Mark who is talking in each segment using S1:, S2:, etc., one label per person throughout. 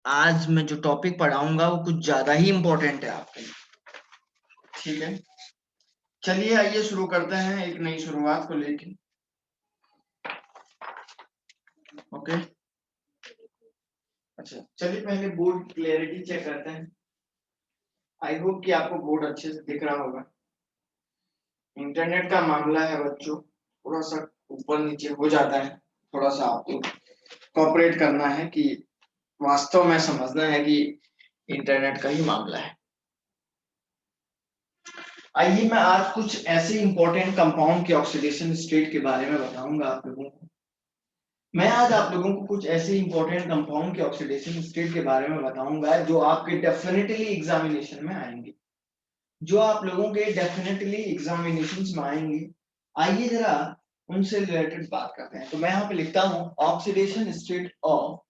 S1: आज मैं जो टॉपिक पढ़ाऊंगा वो कुछ ज्यादा ही इम्पोर्टेंट है आपके लिए। ठीक है, चलिए आइए शुरू करते हैं एक नई शुरुआत को लेके। ओके, अच्छा चलिए पहले बोर्ड क्लियरिटी चेक करते हैं। आई होप कि आपको बोर्ड अच्छे से दिख रहा होगा। इंटरनेट का मामला है बच्चों, थोड़ा सा ऊपर नीचे हो जाता है। थोड़ा सा आपको कोऑपरेट करना है कि वास्तव में समझना है कि इंटरनेट का ही मामला है। आइए मैं आज कुछ ऐसे इंपॉर्टेंट कंपाउंड के ऑक्सीडेशन स्टेट के बारे में बताऊंगा आप लोगों को। मैं आज आप लोगों को कुछ ऐसे इंपॉर्टेंट कंपाउंड के ऑक्सीडेशन स्टेट के बारे में बताऊंगा जो आपके डेफिनेटली एग्जामिनेशन में आएंगे, जो आप लोगों के डेफिनेटली एग्जामिनेशन में आएंगे। आइए जरा उनसे रिलेटेड बात करते हैं। तो मैं यहाँ पे लिखता हूँ oxidation state of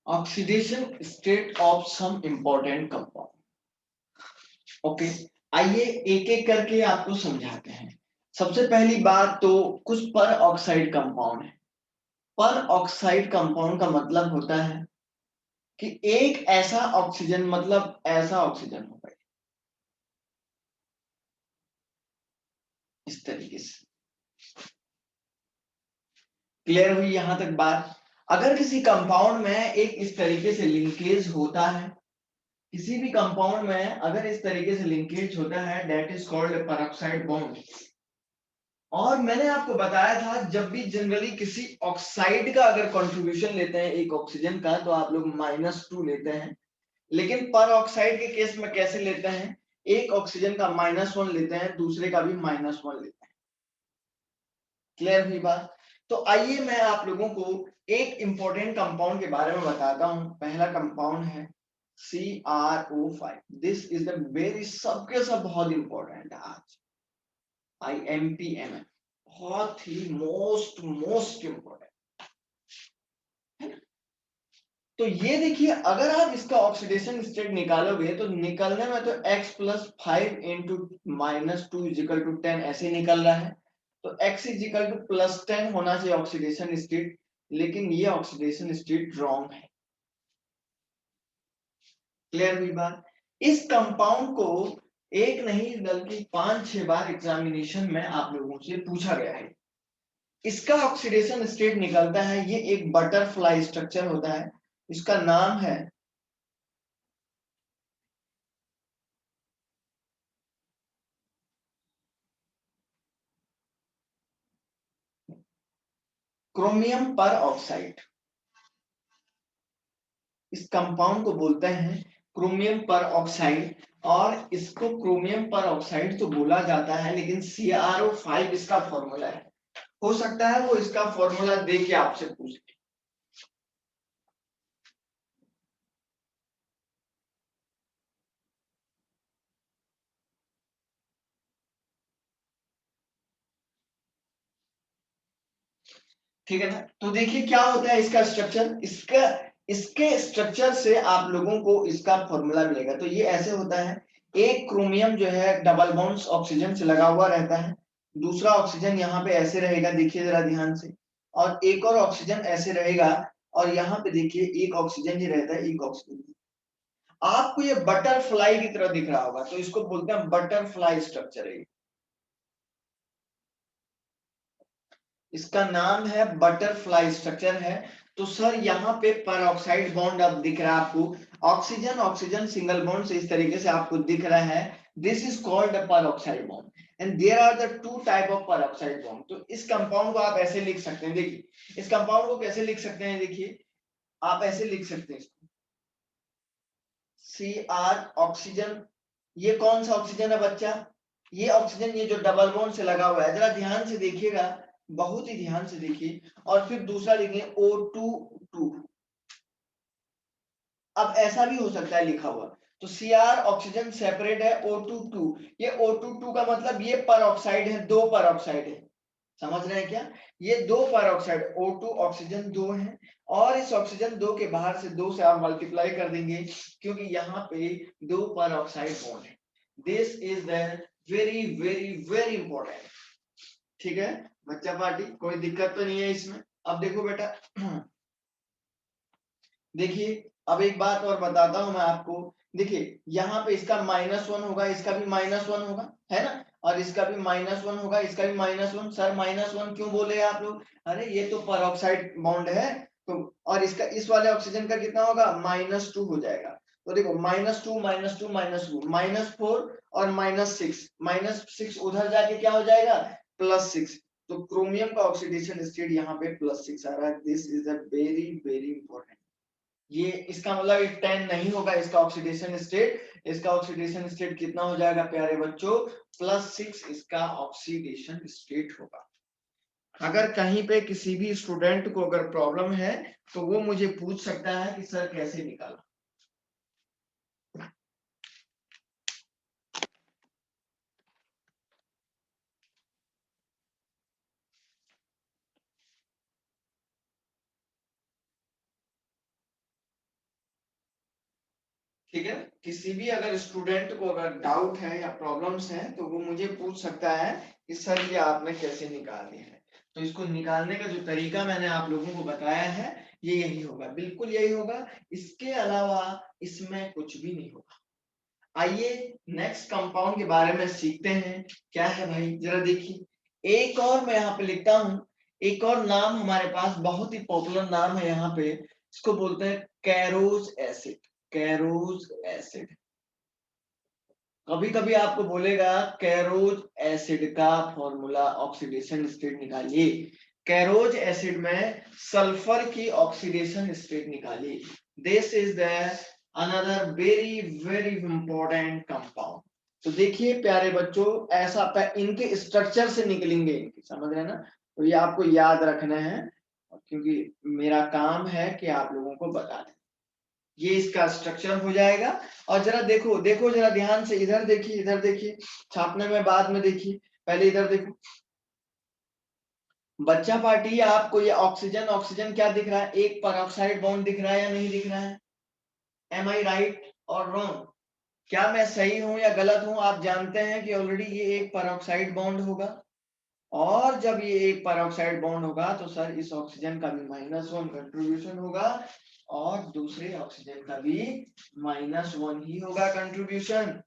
S1: oxidation state of some important compound. Okay, आइए एक एक करके आपको समझाते हैं। सबसे पहली बात तो कुछ पर ऑक्साइड कंपाउंड है। पर ऑक्साइड कंपाउंड का मतलब होता है कि एक ऐसा ऑक्सीजन, मतलब ऐसा ऑक्सीजन होगा इस तरीके से। क्लियर हुई यहां तक बात? अगर किसी कंपाउंड में एक इस तरीके से लिंकेज होता है, किसी भी कंपाउंड में अगर इस तरीके से लिंकेज होता है, that is called peroxide bond. और मैंने आपको बताया था जब भी जनरली किसी ऑक्साइड का अगर कंट्रीब्यूशन लेते हैं एक ऑक्सीजन का, तो आप लोग -2 लेते हैं। लेकिन पर ऑक्साइड के केस में कैसे लेते हैं, एक ऑक्सीजन का -1 लेते हैं, दूसरे का भी -1 लेते हैं। क्लियर हुई बात? तो आइए मैं आप लोगों को एक इंपॉर्टेंट कंपाउंड के बारे में बताता हूं। पहला कंपाउंड है CrO5। This is the very सबके सब बहुत इंपॉर्टेंट है आज। IMPM बहुत ही मोस्ट इंपॉर्टेंट। तो ये देखिए, अगर आप इसका ऑक्सीडेशन स्टेट निकालोगे तो निकलने में तो x + 5 × -2 = 10 ऐसे निकल रहा है। तो x = +10 होना चाहिए ऑक्सीडेशन स्टेट, लेकिन ये ऑक्सीडेशन स्टेट रॉन्ग है। क्लियर हुई बात? इस कंपाउंड को एक नहीं बल्कि 5-6 बार एग्जामिनेशन में आप लोगों से पूछा गया है। इसका ऑक्सीडेशन स्टेट निकलता है, ये एक बटरफ्लाई स्ट्रक्चर होता है। इसका नाम है क्रोमियम पर ऑक्साइड। इस कंपाउंड को बोलते हैं क्रोमियम पर ऑक्साइड। और इसको क्रोमियम पर ऑक्साइड तो बोला जाता है, लेकिन CrO5 इसका फॉर्मूला है। हो सकता है वो इसका फॉर्मूला दे के आपसे पूछ ले। ठीक है ना? तो देखिए क्या होता है इसका स्ट्रक्चर। इसका इसके स्ट्रक्चर से आप लोगों को इसका फॉर्मूला मिलेगा। तो ये ऐसे होता है, एक क्रोमियम जो है डबल बॉन्ड्स ऑक्सीजन से लगा हुआ रहता है, दूसरा ऑक्सीजन यहाँ पे ऐसे रहेगा, देखिए जरा ध्यान से, और एक और ऑक्सीजन ऐसे रहेगा, और यहाँ पे देखिए एक ऑक्सीजन ही रहता है, एक ऑक्सीजन। आपको ये बटरफ्लाई की तरह दिख रहा होगा, तो इसको बोलते हैं बटरफ्लाई स्ट्रक्चर है। इसका नाम है बटरफ्लाई स्ट्रक्चर है। तो सर यहाँ पे पर ऑक्साइड बॉन्ड अब दिख रहा है आपको, ऑक्सीजन ऑक्सीजन सिंगल बॉन्ड से इस तरीके से आपको दिख रहा है। This is called peroxide bond and there are the 2 type of peroxide bond. तो इस कंपाउंड को आप ऐसे लिख सकते हैं। देखिए इस कंपाउंड को कैसे लिख सकते हैं, देखिए आप ऐसे लिख सकते हैं इसको, Cr ऑक्सीजन। ये कौन सा ऑक्सीजन है बच्चा? ये ऑक्सीजन, ये जो डबल बॉन्ड से लगा हुआ है, जरा ध्यान से देखिएगा। बहुत ही ध्यान से देखिए। और फिर दूसरा लिखेंगे O2 2। अब ऐसा भी हो सकता है लिखा हुआ, तो Cr ऑक्सीजन सेपरेट है O2 2, ये O2 2 का मतलब ये पर ऑक्साइड है, दो पर ऑक्साइड है, समझ रहे हैं क्या? ये दो पर ऑक्साइड O2 ऑक्सीजन 2 है, और इस ऑक्सीजन 2 के बाहर से 2 से आप मल्टीप्लाई कर देंगे, क्योंकि यहाँ पे दो पर ऑक्साइड बॉन्ड है। This is the very very very important. ठीक है बच्चा पार्टी, कोई दिक्कत तो नहीं है इसमें। अब देखो बेटा, देखिए अब एक बात और बताता हूं मैं आपको। देखिए यहाँ पे इसका -1 होगा, इसका भी -1 होगा, है ना? और इसका भी -1 होगा, इसका भी -1। सर -1 क्यों बोले आप लोग? अरे ये तो परऑक्साइड बॉन्ड है, तो और इसका इस वाले ऑक्सीजन का कितना होगा? -2 हो जाएगा। तो देखो -2 -2 -2 -4 और -6 उधर जाके क्या हो जाएगा? +6। तो क्रोमियम का ऑक्सीडेशन स्टेट यहाँ पे +6 आ रहा है। This is a very very important. ये इसका मतलब 10 नहीं होगा इसका ऑक्सीडेशन स्टेट। इसका ऑक्सीडेशन स्टेट कितना हो जाएगा प्यारे बच्चों? +6 इसका ऑक्सीडेशन स्टेट होगा। अगर कहीं पे किसी भी स्टूडेंट को अगर प्रॉब्लम है तो वो मुझे पूछ सकता है कि सर कैसे निकाला। ठीक है, किसी भी अगर स्टूडेंट को अगर डाउट है या प्रॉब्लम्स हैं तो वो मुझे पूछ सकता है कि सर ये आपने कैसे निकाले हैं। तो इसको निकालने का जो तरीका मैंने आप लोगों को बताया है ये यही होगा, बिल्कुल यही होगा। इसके अलावा इसमें कुछ भी नहीं होगा। आइए नेक्स्ट कंपाउंड के बारे में सीखते हैं। क्या है भाई जरा देखिए, एक और मैं यहाँ पे लिखता हूँ। एक और नाम हमारे पास बहुत ही पॉपुलर नाम है यहाँ पे, इसको बोलते हैं कैरोज एसिड। कैरोज एसिड, कभी कभी आपको बोलेगा कैरोज एसिड का फॉर्मूला ऑक्सीडेशन स्टेट निकालिए। कैरोज एसिड में सल्फर की ऑक्सीडेशन स्टेट निकालिए। This is the another very very important compound. तो देखिए प्यारे बच्चों, ऐसा इनके स्ट्रक्चर से निकलेंगे, समझ रहे हैं ना? तो ये आपको याद रखना है, क्योंकि मेरा काम है कि आप लोगों को बता दें। ये इसका स्ट्रक्चर हो जाएगा। और जरा देखो देखो जरा ध्यान से, इधर देखिए इधर देखिए, छापने में बाद में देखिए, पहले इधर देखो। बच्चा पार्टी आपको ये ऑक्सीजन ऑक्सीजन क्या दिख रहा है? एक परऑक्साइड बॉन्ड दिख रहा है या नहीं दिख रहा है? एम आई राइट और रॉन्ग? क्या मैं सही हूं या गलत हूं? आप जानते हैं कि ऑलरेडी ये एक परऑक्साइड बॉन्ड होगा, और जब ये एक परऑक्साइड बॉन्ड होगा तो सर इस ऑक्सीजन का भी -1 कंट्रीब्यूशन होगा, और दूसरे ऑक्सीजन का भी -1 ही होगा कंट्रीब्यूशन।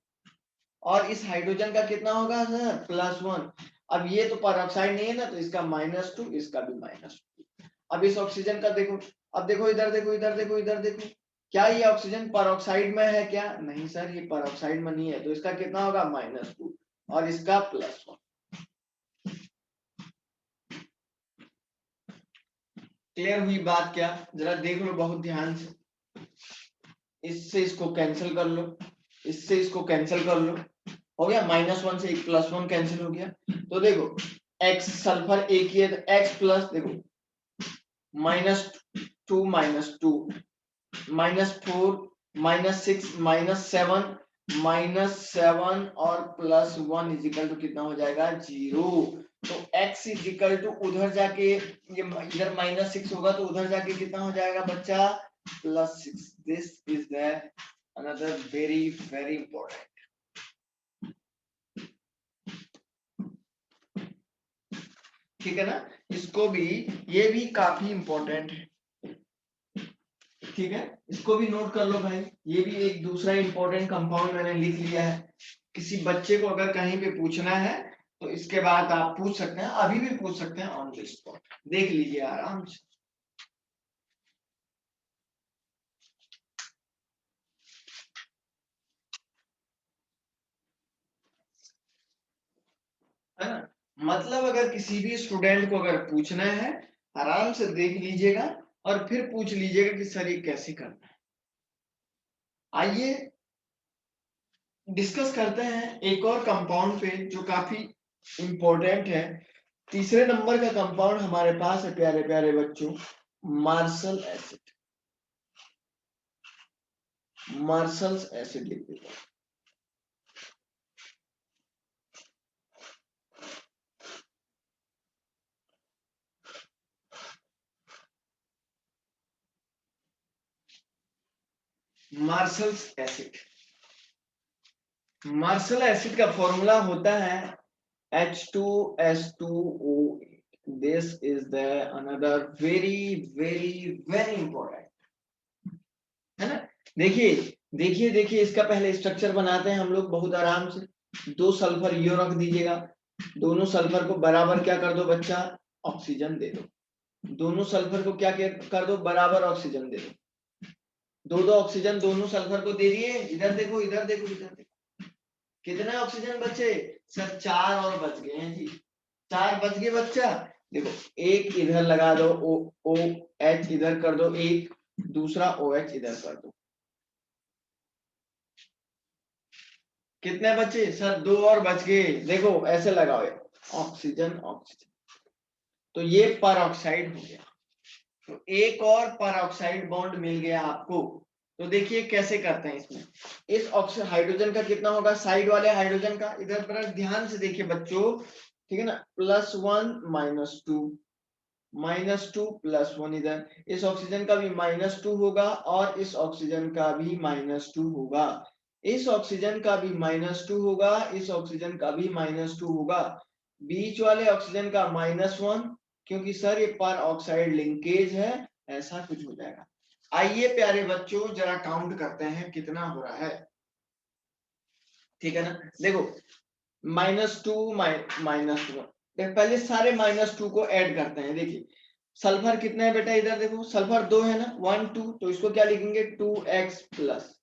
S1: और इस हाइड्रोजन का कितना होगा सर? +1। अब ये तो परऑक्साइड नहीं है ना, तो इसका -2, इसका भी -2। अब इस ऑक्सीजन का देखो, अब देखो इधर देखो इधर देखो इधर देखो, क्या ये ऑक्सीजन परऑक्साइड में है क्या? नहीं सर, ये परऑक्साइड में नहीं है, तो इसका कितना होगा? -2 और इसका +1। क्लियर हुई बात क्या? जरा देख लो बहुत ध्यान से। इससे इसको कैंसिल कर लो, इससे इसको कैंसिल कर लो, हो गया। -1 से एक +1 कैंसिल हो गया। तो देखो x सल्फर एक ही है, तो x प्लस देखो -2 -2 -4 -6 -7 और +1 इजिकल टू कितना हो जाएगा? 0। तो x इजिकल टू उधर जाके ये इधर -6 होगा, तो उधर जाके कितना हो जाएगा बच्चा? +6। This is the another very very important. ठीक है ना? इसको भी, ये भी काफी इंपॉर्टेंट है। ठीक है, इसको भी नोट कर लो भाई। ये भी एक दूसरा इंपॉर्टेंट कंपाउंड मैंने लिख लिया है। किसी बच्चे को अगर कहीं पे पूछना है तो इसके बाद आप पूछ सकते हैं, अभी भी पूछ सकते हैं ऑन द स्पॉट, देख लीजिए आराम से। है ना? मतलब अगर किसी भी स्टूडेंट को अगर पूछना है, आराम से देख लीजिएगा और फिर पूछ लीजिएगा कि सर ये कैसे करना है। आइए डिस्कस करते हैं एक और कंपाउंड पे जो काफी इंपॉर्टेंट है। तीसरे नंबर का कंपाउंड हमारे पास है प्यारे प्यारे बच्चों, मार्शल एसिड। मार्शल एसिड लिख देते हैं। मार्शल एसिड, मार्शल एसिड का फॉर्मूला होता है H2S2O। This is the another very very very important, है ना। देखिए देखिए देखिए, इसका पहले स्ट्रक्चर बनाते हैं हम लोग बहुत आराम से। दो सल्फर यो रख दीजिएगा, दोनों सल्फर को बराबर क्या कर दो बच्चा, ऑक्सीजन दे दो। दोनों सल्फर को क्या कर दो, बराबर ऑक्सीजन दे दो। दो दो ऑक्सीजन दोनों सल्फर को दे दिए। इधर देखो इधर देखो इधर देखो, कितने ऑक्सीजन बचे सर, 4 और बच गए हैं जी। 4 बच गए बच्चा। देखो एक इधर लगा दो, ओ एच इधर कर दो, एक दूसरा ओ एच इधर कर दो। कितने बचे सर, 2 और बच गए। देखो ऐसे लगाओ, ऑक्सीजन ऑक्सीजन, तो ये पर ऑक्साइड हो गया। तो एक और पर ऑक्साइड बॉन्ड मिल गया आपको। तो देखिए कैसे करते हैं इसमें। इस ऑक्सीजन हाइड्रोजन का कितना होगा, साइड वाले हाइड्रोजन का, इधर पर ध्यान से देखिए बच्चों, ठीक है ना। +1 -2, -2 +1 इधर। इस ऑक्सीजन का भी -2 होगा और इस ऑक्सीजन का भी -2 होगा। इस ऑक्सीजन का भी -2 होगा, इस ऑक्सीजन का भी -2 होगा। बीच वाले ऑक्सीजन का -1, क्योंकि सर ये पर ऑक्साइड लिंकेज है, ऐसा कुछ हो जाएगा। आइए प्यारे बच्चों जरा काउंट करते हैं कितना हो रहा है, ठीक है ना। देखो -2 -2, पहले सारे -2 को ऐड करते हैं। देखिए सल्फर कितना है बेटा, इधर देखो सल्फर 2 है ना, 1 2, तो इसको क्या लिखेंगे 2x प्लस।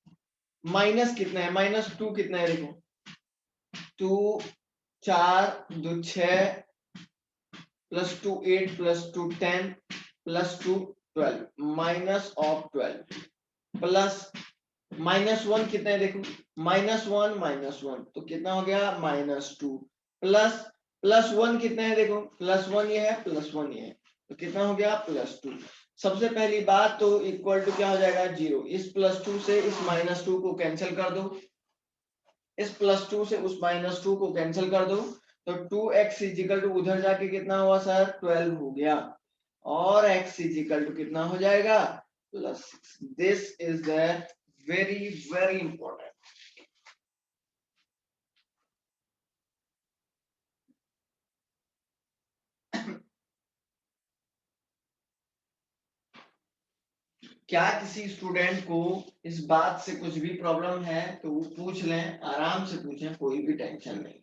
S1: माइनस कितना है, -2 कितना है देखो, 2 4 2 6 +2 8 +2 10 +2 12, -12 प्लस -1 कितना है देखो, -1 -1, तो कितना हो गया -2 प्लस +1 कितना है देखो, +1 ये है +1 ये है, तो कितना हो गया +2। सबसे पहली बात तो इक्वल टू क्या हो जाएगा 0। इस +2 से इस -2 को कैंसिल कर दो, इस +2 से उस -2 को कैंसिल कर दो, तो 2x इजिकल टू उधर जाके कितना हुआ सर 12 हो गया, और x इजिकल टू कितना हो जाएगा +6। This is the very very important. क्या किसी स्टूडेंट को इस बात से कुछ भी प्रॉब्लम है तो वो पूछ लें, आराम से पूछें, कोई भी टेंशन नहीं।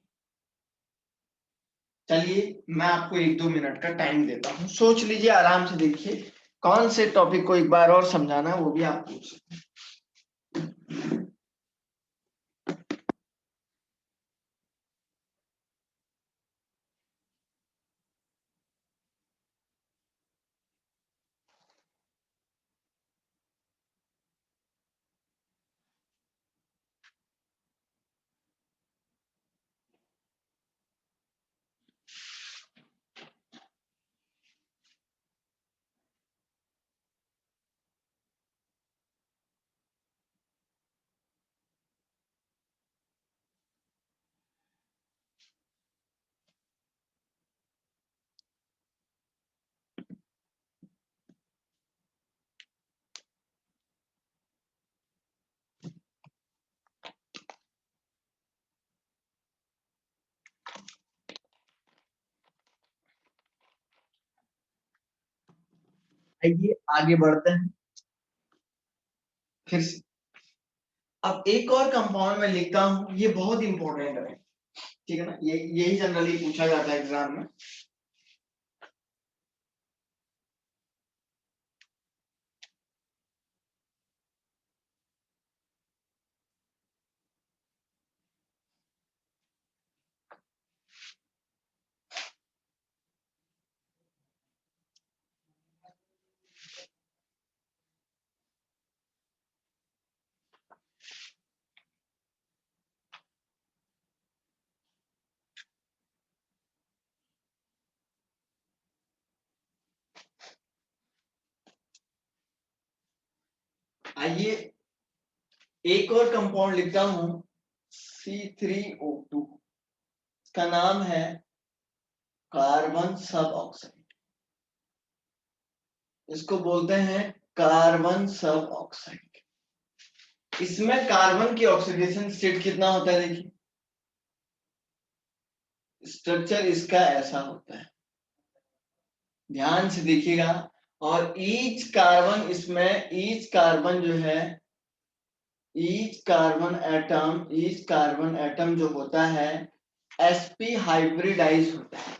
S1: चलिए मैं आपको 1-2 मिनट का टाइम देता हूँ, सोच लीजिए, आराम से देखिए कौन से टॉपिक को एक बार और समझाना है वो भी आप पूछ सकते हैं। आइए आगे बढ़ते हैं फिर से। अब एक और कंपाउंड में लिखता हूं, ये बहुत इंपॉर्टेंट है, ठीक है ना, ये यही जनरली पूछा जाता है एग्जाम में। आइए एक और कंपाउंड लिखता हूं C3O2, इसका नाम है कार्बन सब ऑक्साइड। इसको बोलते हैं कार्बन सब ऑक्साइड। इसमें कार्बन की ऑक्सीडेशन स्टेट कितना होता है, देखिए स्ट्रक्चर इसका ऐसा होता है, ध्यान से देखिएगा। और ईच कार्बन, इसमें ईच कार्बन जो है, ईच कार्बन एटम जो होता है sp हाइब्रिडाइज होता है।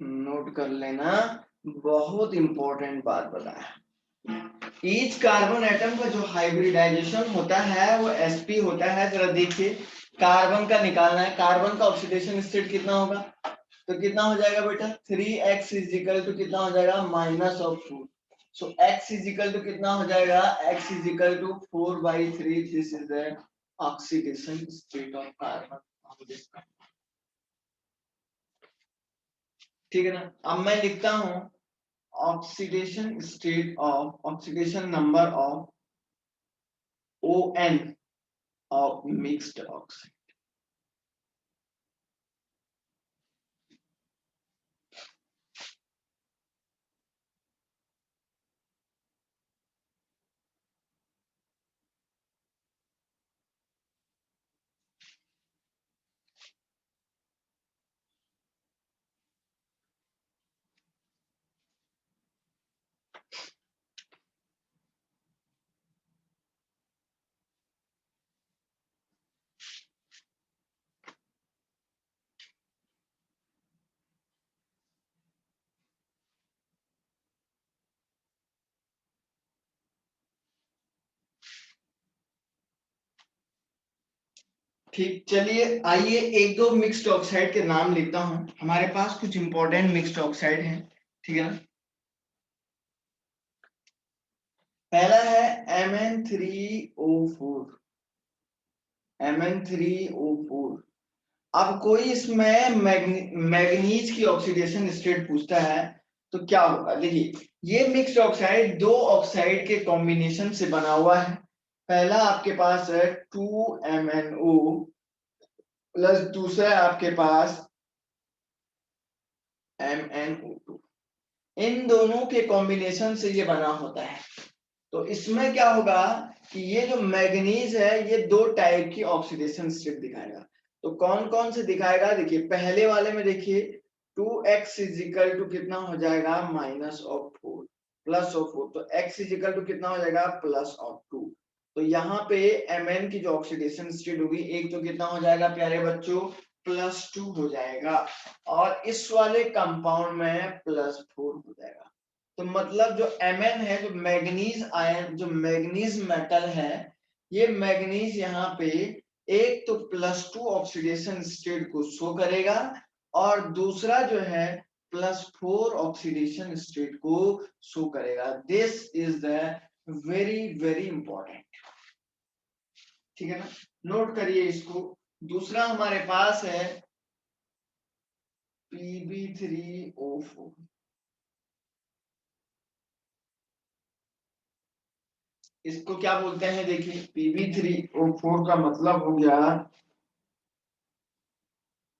S1: नोट कर लेना, बहुत इंपॉर्टेंट बात बताया। ईच कार्बन एटम का जो हाइब्रिडाइजेशन होता है वो sp होता है। जरा देखिए, कार्बन का निकालना है, कार्बन का ऑक्सीडेशन स्टेट कितना होगा, तो कितना हो जाएगा बेटा, 3x इज इक्वल टू कितना हो जाएगा, -4। So x is equal to कितना हो जाएगा, x is equal to 4/3। This is the oxidation state of carbon. ठीक है ना। अब मैं लिखता हूं oxidation state of, oxidation number of ON of mixed oxide. ठीक, चलिए आइए एक दो मिक्स्ड ऑक्साइड के नाम लिखता हूं। हमारे पास कुछ इंपॉर्टेंट मिक्स्ड ऑक्साइड हैं, ठीक है ना। पहला है Mn3O4। Mn3O4। अब कोई इसमें मैग्नीज की ऑक्सीडेशन स्टेट पूछता है तो क्या होगा, देखिए ये मिक्स्ड ऑक्साइड दो ऑक्साइड के कॉम्बिनेशन से बना हुआ है। पहला आपके पास है 2MnO प्लस दूसरा आपके पास MnO2। इन दोनों के कॉम्बिनेशन से ये बना होता है। तो इसमें क्या होगा कि ये जो मैग्नीज है ये दो टाइप की ऑक्सीडेशन स्टेट दिखाएगा। तो कौन कौन से दिखाएगा, देखिए पहले वाले में देखिए 2x इज इक्वल टू कितना हो जाएगा, -4 +4। तो x इज इक्वल टू कितना हो जाएगा, +2। तो यहाँ पे Mn की जो ऑक्सीडेशन स्टेट होगी, एक तो कितना हो जाएगा प्यारे बच्चों, +2 हो जाएगा, और इस वाले कंपाउंड में +4 हो जाएगा। तो मतलब जो Mn है, जो मैग्नीज आयन, जो मैग्नीज मेटल है, ये मैग्नीज यहाँ पे एक तो +2 ऑक्सीडेशन स्टेट को शो करेगा, और दूसरा जो है +4 ऑक्सीडेशन स्टेट को शो करेगा। This is the very very important, ठीक है ना। नोट करिए इसको। दूसरा हमारे पास है Pb3O4। इसको क्या बोलते हैं, देखिए Pb3O4 का मतलब हो गया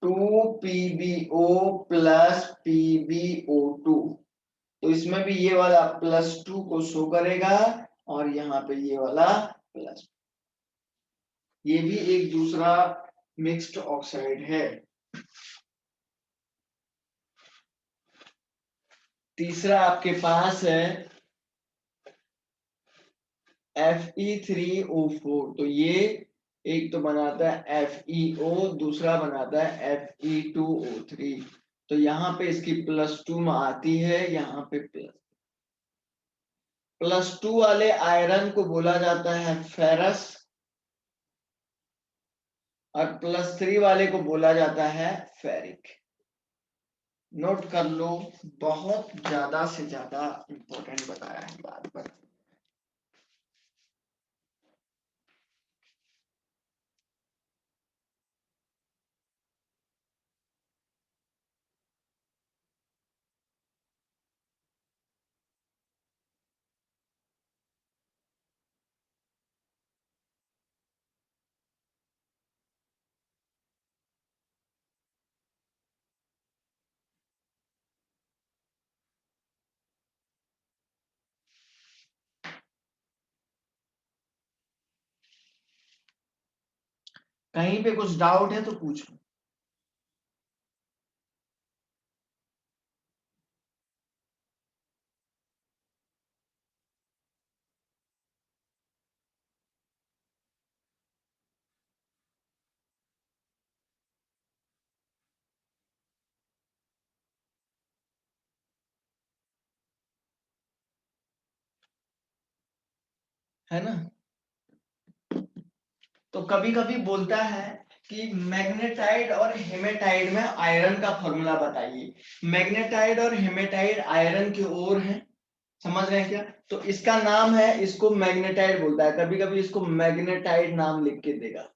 S1: 2PbO प्लस PbO2। तो इसमें भी ये वाला +2 को शो करेगा, और यहाँ पे ये वाला प्लस, ये भी एक दूसरा मिक्स्ड ऑक्साइड है। तीसरा आपके पास है Fe3O4। तो ये एक तो बनाता है FeO, दूसरा बनाता है Fe2O3। तो यहाँ पे इसकी +2 में आती है, यहाँ पे +2 वाले आयरन को बोला जाता है फेरस, और +3 वाले को बोला जाता है फेरिक। नोट कर लो, बहुत ज्यादा से ज्यादा इंपॉर्टेंट बताया है बात पर। कहीं पे कुछ डाउट है तो पूछो। है ना। तो कभी कभी बोलता है कि मैग्नेटाइड और हेमेटाइड में आयरन का फॉर्मूला बताइए। मैग्नेटाइड और हेमेटाइड आयरन की ओर है, समझ रहे हैं क्या। तो इसका नाम है, इसको मैग्नेटाइड बोलता है, कभी कभी इसको मैग्नेटाइड नाम लिख के देगा,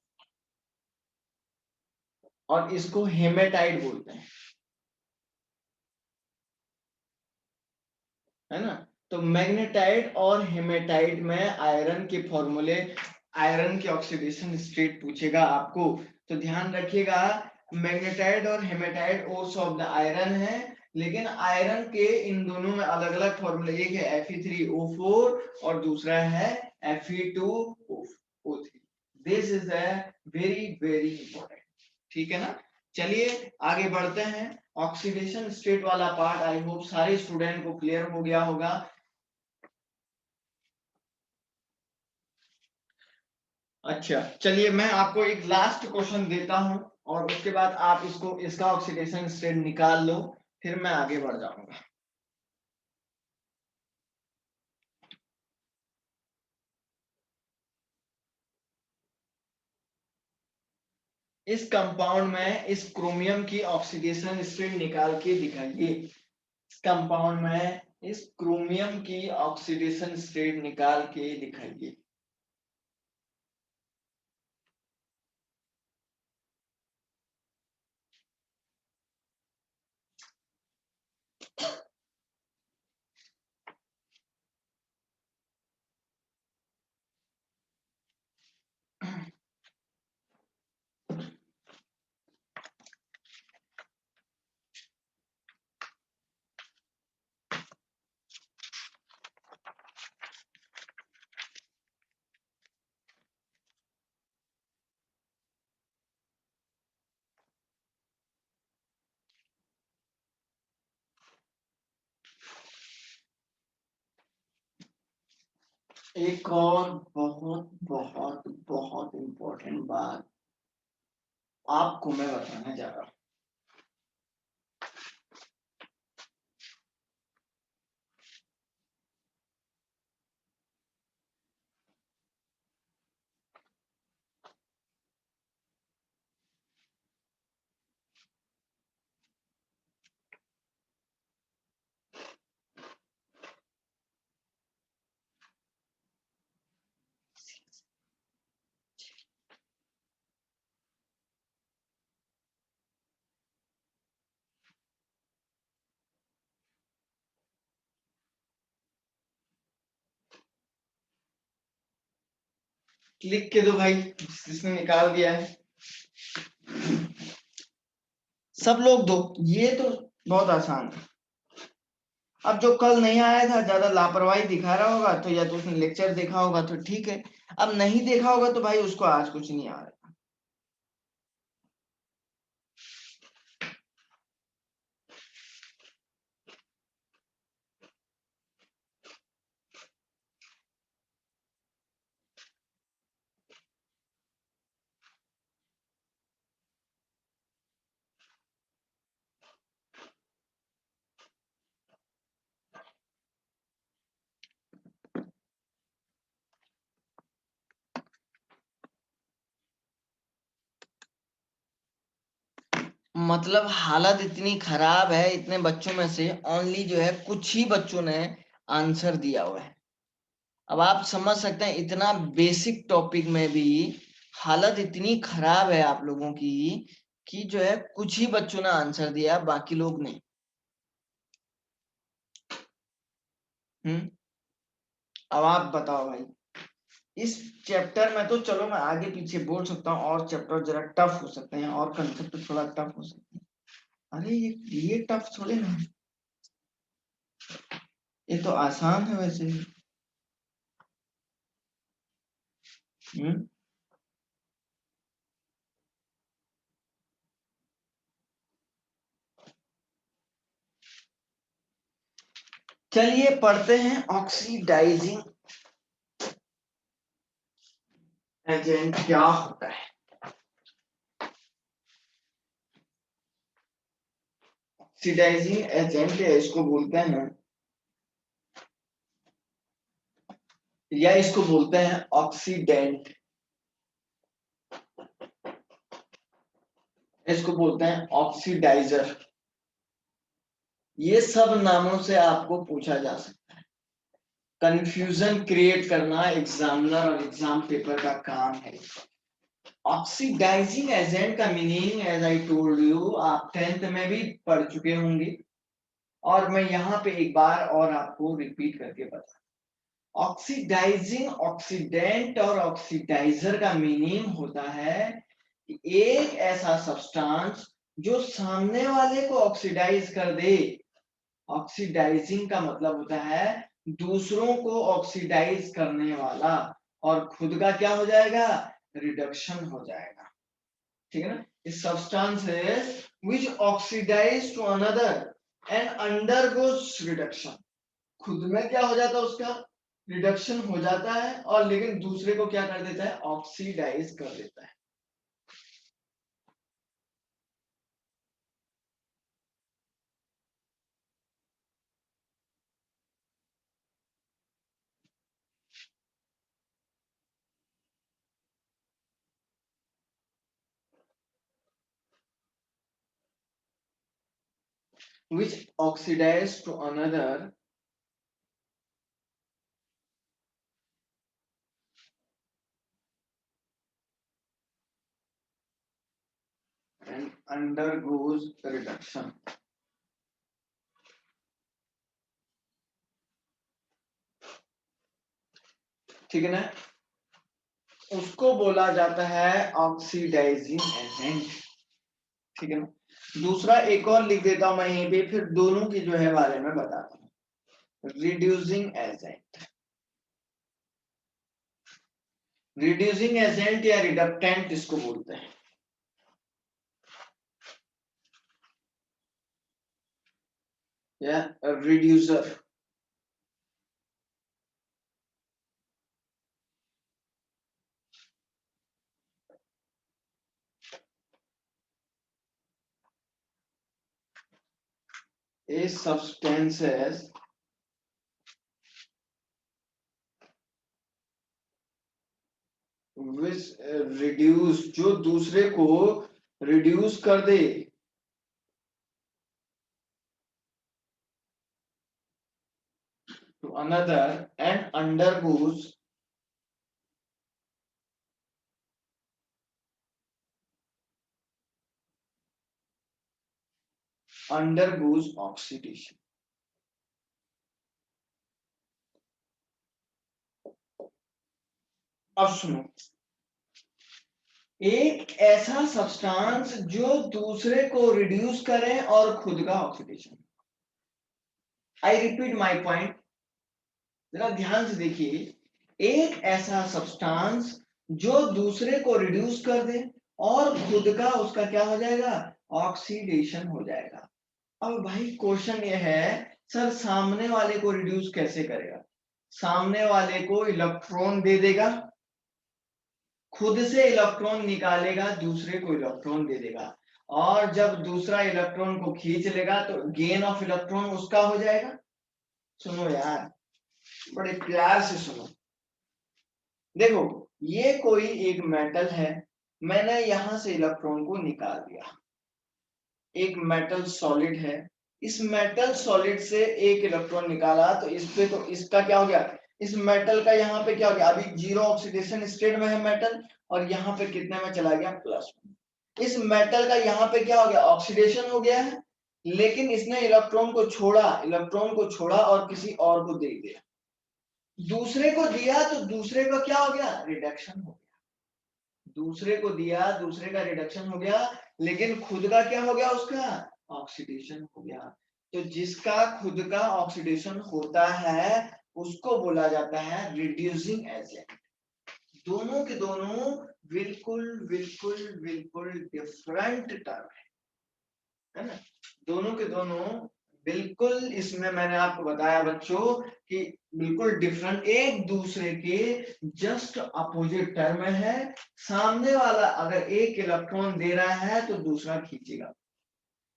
S1: और इसको हेमेटाइड बोलते हैं, है ना। तो मैग्नेटाइड और हेमेटाइड में आयरन के फॉर्मूले, आयरन के ऑक्सीडेशन स्टेट पूछेगा आपको, तो ध्यान रखिएगा। मैग्नेटाइड और हेमेटाइड ओर्स ऑफ द आयरन है, लेकिन आयरन के इन दोनों में अलग अलग फॉर्मूले, एक है Fe3O4 और दूसरा है Fe2O3। This is a very very important, ठीक है ना। चलिए आगे बढ़ते हैं। ऑक्सीडेशन स्टेट वाला पार्ट आई होप सारे स्टूडेंट को क्लियर हो गया होगा। अच्छा चलिए मैं आपको एक लास्ट क्वेश्चन देता हूं, और उसके बाद आप इसको, इसका ऑक्सीडेशन स्टेट निकाल लो, फिर मैं आगे बढ़ जाऊंगा। इस कंपाउंड में इस क्रोमियम की ऑक्सीडेशन स्टेट निकाल के दिखाइए। इस कंपाउंड में इस क्रोमियम की ऑक्सीडेशन स्टेट निकाल के दिखाइए। एक और बहुत बहुत बहुत इंपॉर्टेंट बात आपको मैं बताने जा रहा हूं। लिख के दो भाई, जिसने निकाल दिया है सब लोग दो, ये तो बहुत आसान है। अब जो कल नहीं आया था, ज्यादा लापरवाही दिखा रहा होगा, तो या तो उसने लेक्चर देखा होगा तो ठीक है, अब नहीं देखा होगा तो भाई उसको आज कुछ नहीं आ रहा। मतलब हालत इतनी खराब है, इतने बच्चों में से ओनली जो है कुछ ही बच्चों ने आंसर दिया हुआ है। अब आप समझ सकते हैं, इतना बेसिक टॉपिक में भी हालत इतनी खराब है आप लोगों की, कि जो है कुछ ही बच्चों ने आंसर दिया, बाकी लोग नहीं। हम्म। अब आप बताओ भाई, इस चैप्टर में तो चलो मैं आगे पीछे बोल सकता हूँ, और चैप्टर जरा टफ हो सकते हैं, और कंसेप्ट थोड़ा टफ हो सकते हैं। अरे ये टफ थोड़े ना, ये तो आसान है वैसे ही। हम्म। चलिए पढ़ते हैं ऑक्सीडाइजिंग एजेंट क्या होता है। ऑक्सीडाइजिंग एजेंट इसको बोलते हैं या इसको बोलते हैं ऑक्सीडेंट, इसको बोलते हैं ऑक्सीडाइजर। ये सब नामों से आपको पूछा जा सकता है। कंफ्यूजन क्रिएट करना एग्जामिनर और एग्जाम पेपर का काम है। ऑक्सीडाइजिंग एजेंट का meaning as I told you आप 10th में भी पढ़ चुके होंगे और मैं यहाँ पे एक बार और आपको रिपीट करके बता। ऑक्सीडाइजिंग ऑक्सीडेंट और ऑक्सीडाइजर का मीनिंग होता है कि एक ऐसा सब्सटेंस जो सामने वाले को ऑक्सीडाइज कर दे। ऑक्सीडाइजिंग का मतलब होता है दूसरों को ऑक्सीडाइज करने वाला और खुद का क्या हो जाएगा, रिडक्शन हो जाएगा। ठीक है ना। इस substances which oxidise to another and undergoes reduction, खुद में क्या हो जाता है, उसका रिडक्शन हो जाता है और लेकिन दूसरे को क्या कर देता है, ऑक्सीडाइज कर देता है। which oxidize to another and undergoes reduction। ठीक है ना, उसको बोला जाता है ऑक्सीडाइजिंग एजेंट। ठीक है ना। दूसरा एक और लिख देता हूं मैं यहीं पे, फिर दोनों की जो है बारे में बताता हूं। रिड्यूसिंग एजेंट, रिड्यूसिंग एजेंट या रिडक्टेंट इसको बोलते हैं, या reducer. A substances which reduce, जो दूसरे को रिड्यूस कर दे, to another and undergoes oxidation। अब सुनो, एक ऐसा सब्सटेंस जो दूसरे को रिड्यूस करे और खुद का oxidation. I repeat my point, जरा ध्यान से देखिए। एक ऐसा सब्सटेंस जो दूसरे को रिड्यूस कर दे और खुद का उसका क्या हो जाएगा, ऑक्सीडेशन हो जाएगा। अब भाई क्वेश्चन ये है, सर सामने वाले को रिड्यूस कैसे करेगा? सामने वाले को इलेक्ट्रॉन दे देगा, खुद से इलेक्ट्रॉन निकालेगा, दूसरे को इलेक्ट्रॉन दे देगा, और जब दूसरा इलेक्ट्रॉन को खींच लेगा तो गेन ऑफ इलेक्ट्रॉन उसका हो जाएगा। सुनो यार, बड़े प्यार से सुनो। देखो, ये कोई एक मेटल है, मैंने यहां से इलेक्ट्रॉन को निकाल दिया। एक मेटल सॉलिड है, इस मेटल सॉलिड से एक इलेक्ट्रॉन निकाला तो इस पे, तो इसका क्या हो गया, इस मेटल का यहाँ पे क्या हो गया, अभी जीरो ऑक्सीडेशन स्टेट में है मेटल, और यहाँ पे कितने में चला गया, प्लस। इस मेटल का यहाँ पे क्या हो गया, ऑक्सीडेशन हो गया है, लेकिन इसने इलेक्ट्रॉन को छोड़ा, इलेक्ट्रॉन को छोड़ा और किसी और को दे दिया। दूसरे को दिया तो दूसरे का क्या हो गया, रिडक्शन हो गया। दूसरे को दिया, दूसरे का रिडक्शन हो गया, लेकिन खुद का क्या हो गया, उसका ऑक्सीडेशन हो गया। तो जिसका खुद का ऑक्सीडेशन होता है उसको बोला जाता है रिड्यूसिंग एजेंट। दोनों के दोनों बिल्कुल बिल्कुल बिल्कुल डिफरेंट टर्म है ना। दोनों के दोनों बिल्कुल इसमें मैंने आपको बताया बच्चों कि बिल्कुल डिफरेंट एक दूसरे के जस्ट अपोजिट टर्म है। सामने वाला अगर एक इलेक्ट्रॉन दे रहा है तो दूसरा खींचेगा,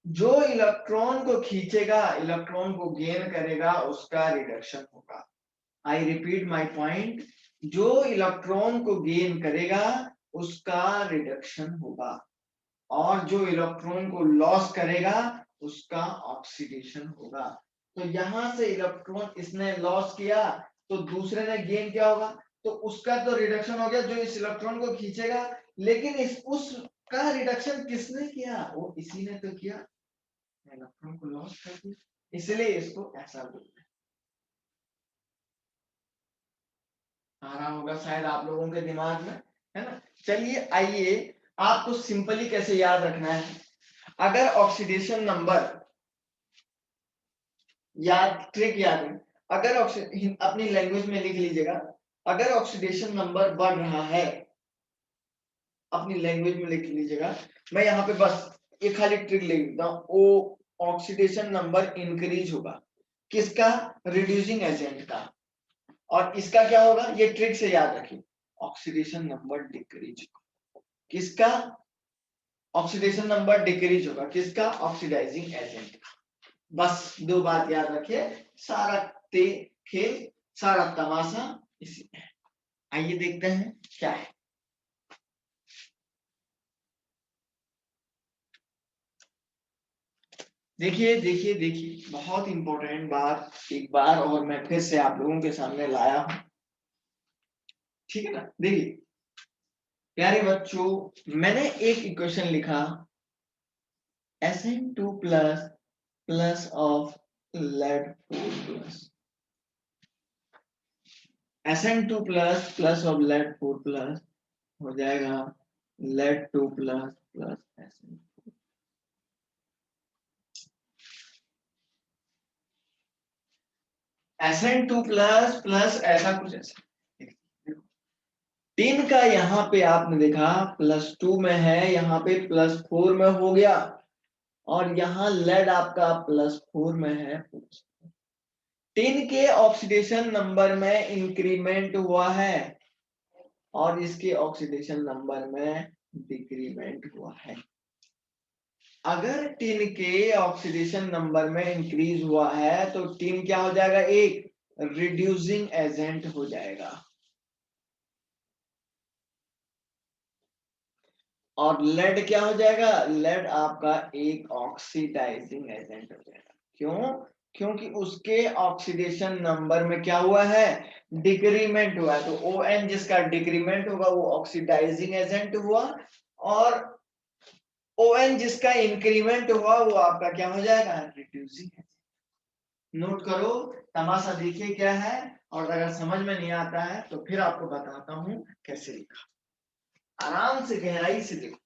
S1: जो इलेक्ट्रॉन को खींचेगा, इलेक्ट्रॉन को गेन करेगा, उसका रिडक्शन होगा। आई रिपीट माई पॉइंट, जो इलेक्ट्रॉन को गेन करेगा उसका रिडक्शन होगा, और जो इलेक्ट्रॉन को लॉस करेगा उसका ऑक्सीडेशन होगा। तो यहां से इलेक्ट्रॉन इसने लॉस किया तो दूसरे ने गेन किया होगा, तो उसका तो रिडक्शन हो गया जो इस इलेक्ट्रॉन को खींचेगा। लेकिन इस उसका रिडक्शन किसने किया? वो इसी ने तो किया, इलेक्ट्रॉन को लॉस कर दिया, इसलिए इसको ऐसा बोलते हैं। आ रहा होगा शायद आप लोगों के दिमाग में, है ना। चलिए आइए, आपको सिंपली कैसे याद रखना है, अगर ऑक्सीडेशन नंबर, याद ट्रिक याद है, अगर अपनी लैंग्वेज में लिख लीजिएगा, अगर ऑक्सीडेशन नंबर बढ़ रहा है, अपनी लैंग्वेज में लिख लीजिएगा, मैं यहाँ पे बस ये खाली ट्रिक लिख देता हूँ, ओ ऑक्सीडेशन नंबर इंक्रीज होगा, किसका? रिड्यूसिंग एजेंट का। और इसका क्या होगा, ये ट्रिक से याद रखिए, ऑक्सीडेशन नंबर डिक्रीज, किसका? ऑक्सीडेशन नंबर डिक्रीज होगा, किसका? ऑक्सीडाइजिंग एजेंट का। बस दो बात याद रखिए, सारा खेल, सारा तमाशा इसी में है। आइए देखते हैं क्या है। देखिए देखिए देखिए, बहुत इंपॉर्टेंट बात एक बार और मैं फिर से आप लोगों के सामने लाया हूं, ठीक है ना। देखिए प्यारे बच्चों, मैंने एक इक्वेशन लिखा, Sn2 plus plus of lead 4 plus, Sn2 plus plus of lead 4 plus हो जाएगा lead 2 plus plus Sn। Sn2 plus plus ऐसा कुछ, ऐसा टिन का यहाँ पे आपने देखा +2 में है, यहाँ पे +4 में हो गया, और यहाँ लेड आपका +4 में है। टिन के ऑक्सीडेशन नंबर में इंक्रीमेंट हुआ है और इसके ऑक्सीडेशन नंबर में डिक्रीमेंट हुआ है। अगर टिन के ऑक्सीडेशन नंबर में इंक्रीज हुआ है तो टिन क्या हो जाएगा? एक रिड्यूसिंग एजेंट हो जाएगा, और लेड क्या हो जाएगा? लेड आपका एक ऑक्सीडाइजिंग एजेंट हो जाएगा। क्यों? क्योंकि उसके ऑक्सीडेशन नंबर में क्या हुआ है? डिक्रीमेंट हुआ है। तो ON जिसका डिक्रीमेंट होगा वो ऑक्सीडाइजिंग एजेंट हुआ, और ON जिसका इंक्रीमेंट हुआ वो आपका क्या हो जाएगा? Reducing agent. नोट करो, तमाशा देखिए क्या है, और अगर समझ में नहीं आता है तो फिर आपको बताता हूं कैसे लिखा। आराम से गहराई से देखो।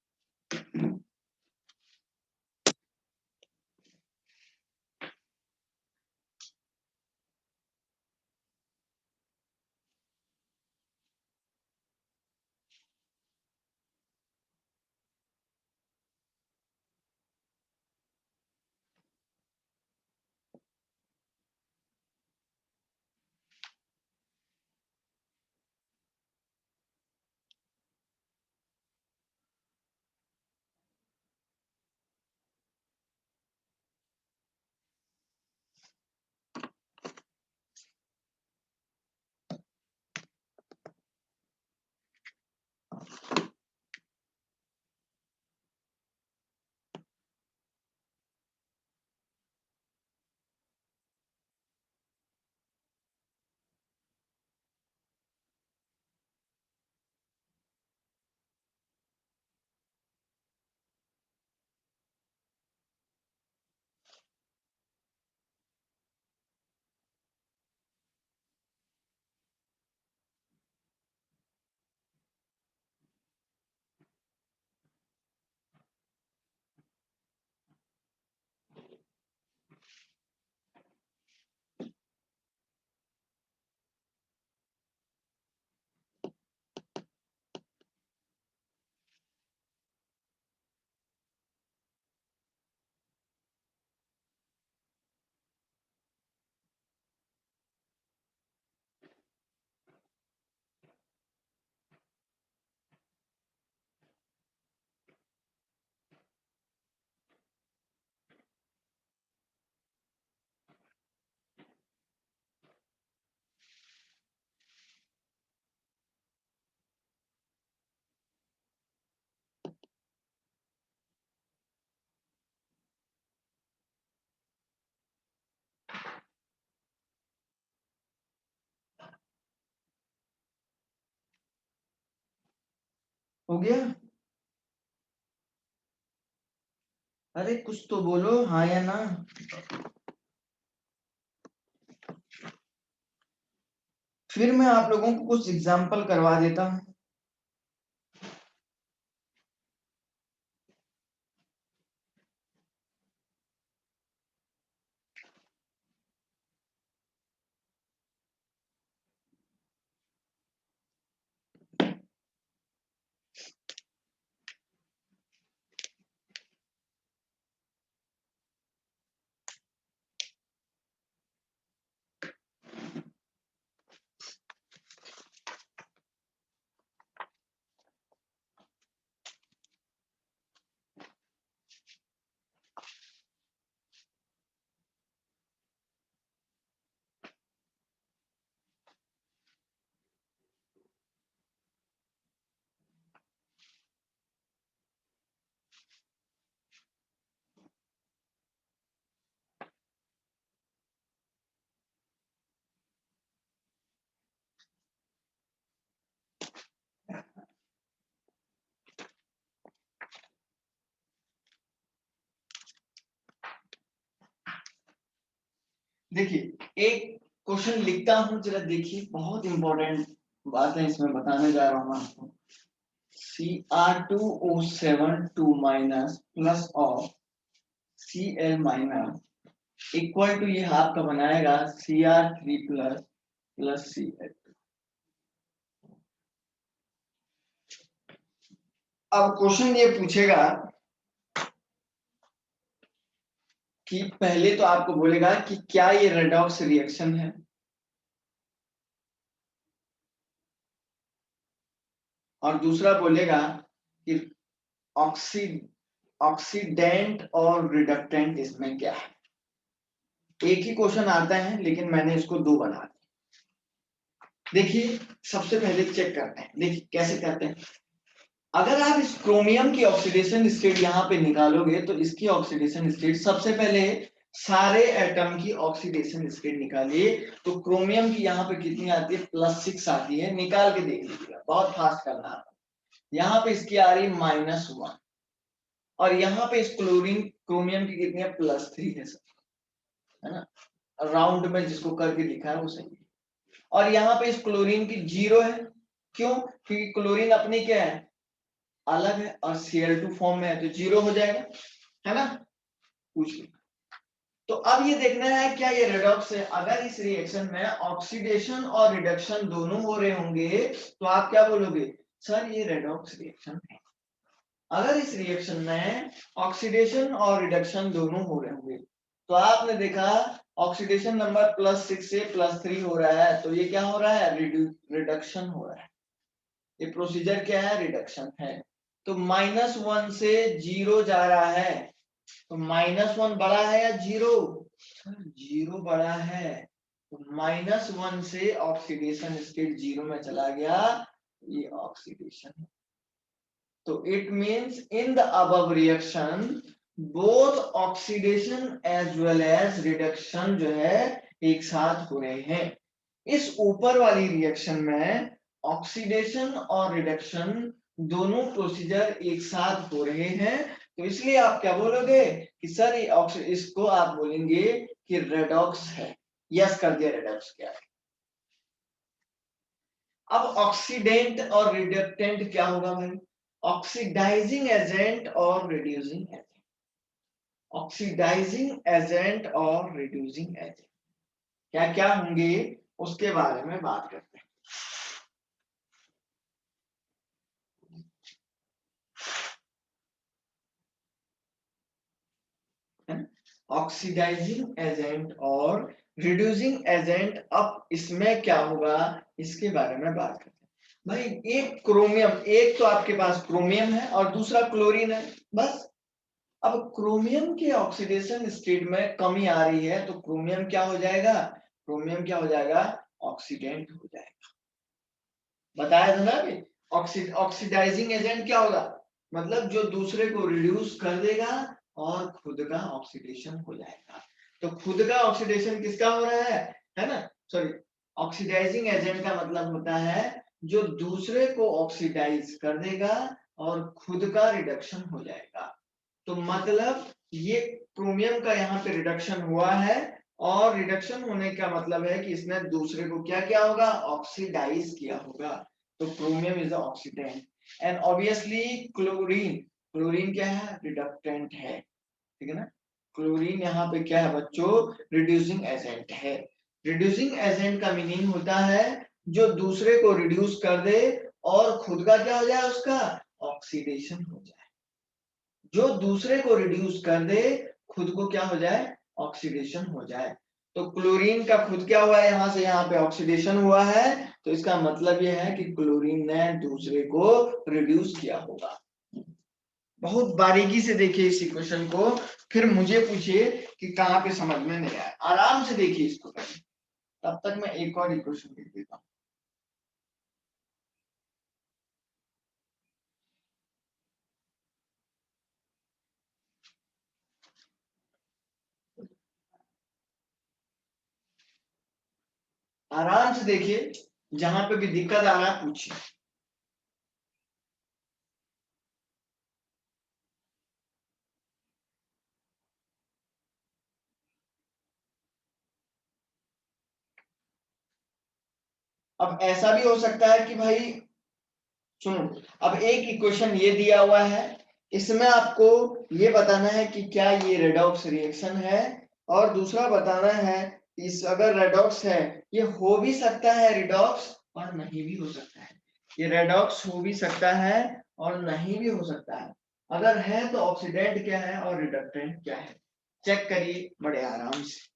S1: हो गया? अरे कुछ तो बोलो, हाँ या ना। फिर मैं आप लोगों को कुछ एग्जाम्पल करवा देता हूँ। देखिए एक क्वेश्चन लिखता हूं, जरा देखिए, बहुत इंपॉर्टेंट बात है इसमें बताने जा रहा हूं आपको। Cr2O7 2 minus plus of Cl minus equal to ये आपका बनाएगा Cr3 प्लस प्लस Cl। अब क्वेश्चन ये पूछेगा कि पहले तो आपको बोलेगा कि क्या ये रेडॉक्स रिएक्शन है, और दूसरा बोलेगा कि ऑक्सीडेंट और रिडक्टेंट इसमें क्या है। एक ही क्वेश्चन आता है लेकिन मैंने इसको दो बना दिया। देखिए सबसे पहले चेक करते हैं, देखिए कैसे करते हैं। अगर आप इस क्रोमियम की ऑक्सीडेशन स्टेट यहाँ पे निकालोगे तो इसकी ऑक्सीडेशन स्टेट, सबसे पहले सारे एटम की ऑक्सीडेशन स्टेट निकालिए, तो क्रोमियम की यहाँ पे कितनी आती है, +6 आती है, निकाल के देख लीजिएगा, बहुत फास्ट करना है। यहाँ पे इसकी आ रही -1, और यहाँ पे इस क्लोरीन क्रोमियम की कितनी है, +3 है ना, राउंड में जिसको करके लिखा है वो सही है। और यहाँ पे इस क्लोरीन की 0 है, क्यों, क्योंकि क्लोरीन अपनी क्या है, अलग है, और Cl2 फॉर्म में है तो 0 हो जाएगा, है ना। पूछ लो। तो अब ये देखना है क्या ये रेडॉक्स है। अगर इस रिएक्शन में ऑक्सीडेशन और रिडक्शन दोनों हो रहे होंगे तो आप क्या बोलोगे, सर ये रेडॉक्स रिएक्शन है। अगर इस रिएक्शन में ऑक्सीडेशन और रिडक्शन दोनों हो रहे होंगे तो आपने देखा ऑक्सीडेशन नंबर +6 से +3 हो रहा है, तो ये क्या हो रहा है, रिडक्शन हो रहा है। ये प्रोसीजर क्या है, रिडक्शन है। तो -1 से 0 जा रहा है, तो -1 बड़ा है या 0, 0 बड़ा है, तो -1 से ऑक्सीडेशन स्टेट 0 में चला गया, ये ऑक्सीडेशन है। तो it means in the above reaction both oxidation as well as reduction जो है एक साथ हो रहे हैं। इस ऊपर वाली रिएक्शन में ऑक्सीडेशन और रिडक्शन दोनों प्रोसीजर एक साथ हो रहे हैं, तो इसलिए आप क्या बोलोगे कि सर ये इसको आप बोलेंगे कि रेडॉक्स है। यस कर दिया, रेडॉक्स क्या है। अब ऑक्सीडेंट और रिडक्टेंट क्या होगा भाई, ऑक्सीडाइजिंग एजेंट और रिड्यूसिंग एजेंट। ऑक्सीडाइजिंग एजेंट और रिड्यूसिंग एजेंट क्या क्या होंगे उसके बारे में बात करते हैं। ऑक्सीडाइजिंग एजेंट और रिड्यूसिंग एजेंट, अब इसमें क्या होगा इसके बारे में बात करते हैं। भाई एक क्रोमियम, एक तो आपके पास क्रोमियम है और दूसरा क्लोरीन है, बस। अब क्रोमियम के ऑक्सीडेशन स्टेट में कमी आ रही है तो क्रोमियम क्या हो जाएगा, क्रोमियम क्या हो जाएगा, ऑक्सीडेंट हो जाएगा। बताया था ना अभी, ऑक्सीडाइजिंग एजेंट क्या होगा, मतलब जो दूसरे को रिड्यूस कर देगा और खुद का ऑक्सीडेशन हो जाएगा। तो खुद का ऑक्सीडेशन किसका हो रहा है ना, सॉरी, ऑक्सीडाइजिंग एजेंट का मतलब होता है जो दूसरे को ऑक्सीडाइज कर देगा और खुद का रिडक्शन हो जाएगा। तो मतलब ये क्रोमियम का यहाँ पे रिडक्शन हुआ है और रिडक्शन होने का मतलब है कि इसने दूसरे को क्या किया होगा, ऑक्सीडाइज किया होगा। तो chromium is oxidant and obviously chlorine, chlorine क्या है, रिडक्टेंट है, ठीक है ना। क्लोरीन यहाँ पे क्या है बच्चों, रिड्यूसिंग एजेंट है। रिड्यूसिंग एजेंट का मीनिंग होता है जो दूसरे को रिड्यूस कर दे और खुद का क्या हो जाए, उसका ऑक्सीडेशन हो जाए। जो दूसरे को रिड्यूस कर दे, खुद को क्या हो जाए, ऑक्सीडेशन हो जाए। तो क्लोरीन का खुद क्या हुआ है, यहां से यहाँ पे ऑक्सीडेशन हुआ है, तो इसका मतलब यह है कि क्लोरीन ने दूसरे को रिड्यूस किया होगा। बहुत बारीकी से देखिए इस इक्वेशन को, फिर मुझे पूछिए कि कहाँ पे समझ में नहीं आया। आराम से देखिए इसको पहले, तब तक मैं एक और इक्वेशन लिख देता हूँ। आराम से देखिए, जहां पे भी दिक्कत आ रहा है पूछिए। अब ऐसा भी हो सकता है कि भाई सुनो, अब एक इक्वेशन ये दिया हुआ है, इसमें आपको ये बताना है कि क्या ये रेडॉक्स रिएक्शन है, और दूसरा बताना है इस अगर रेडॉक्स है, ये हो भी सकता है रिडॉक्स और नहीं भी हो सकता है। ये रेडॉक्स हो भी सकता है और नहीं भी हो सकता है। अगर है तो ऑक्सीडेंट क्या है और रिडक्टेंट क्या है, चेक करिए बड़े आराम से।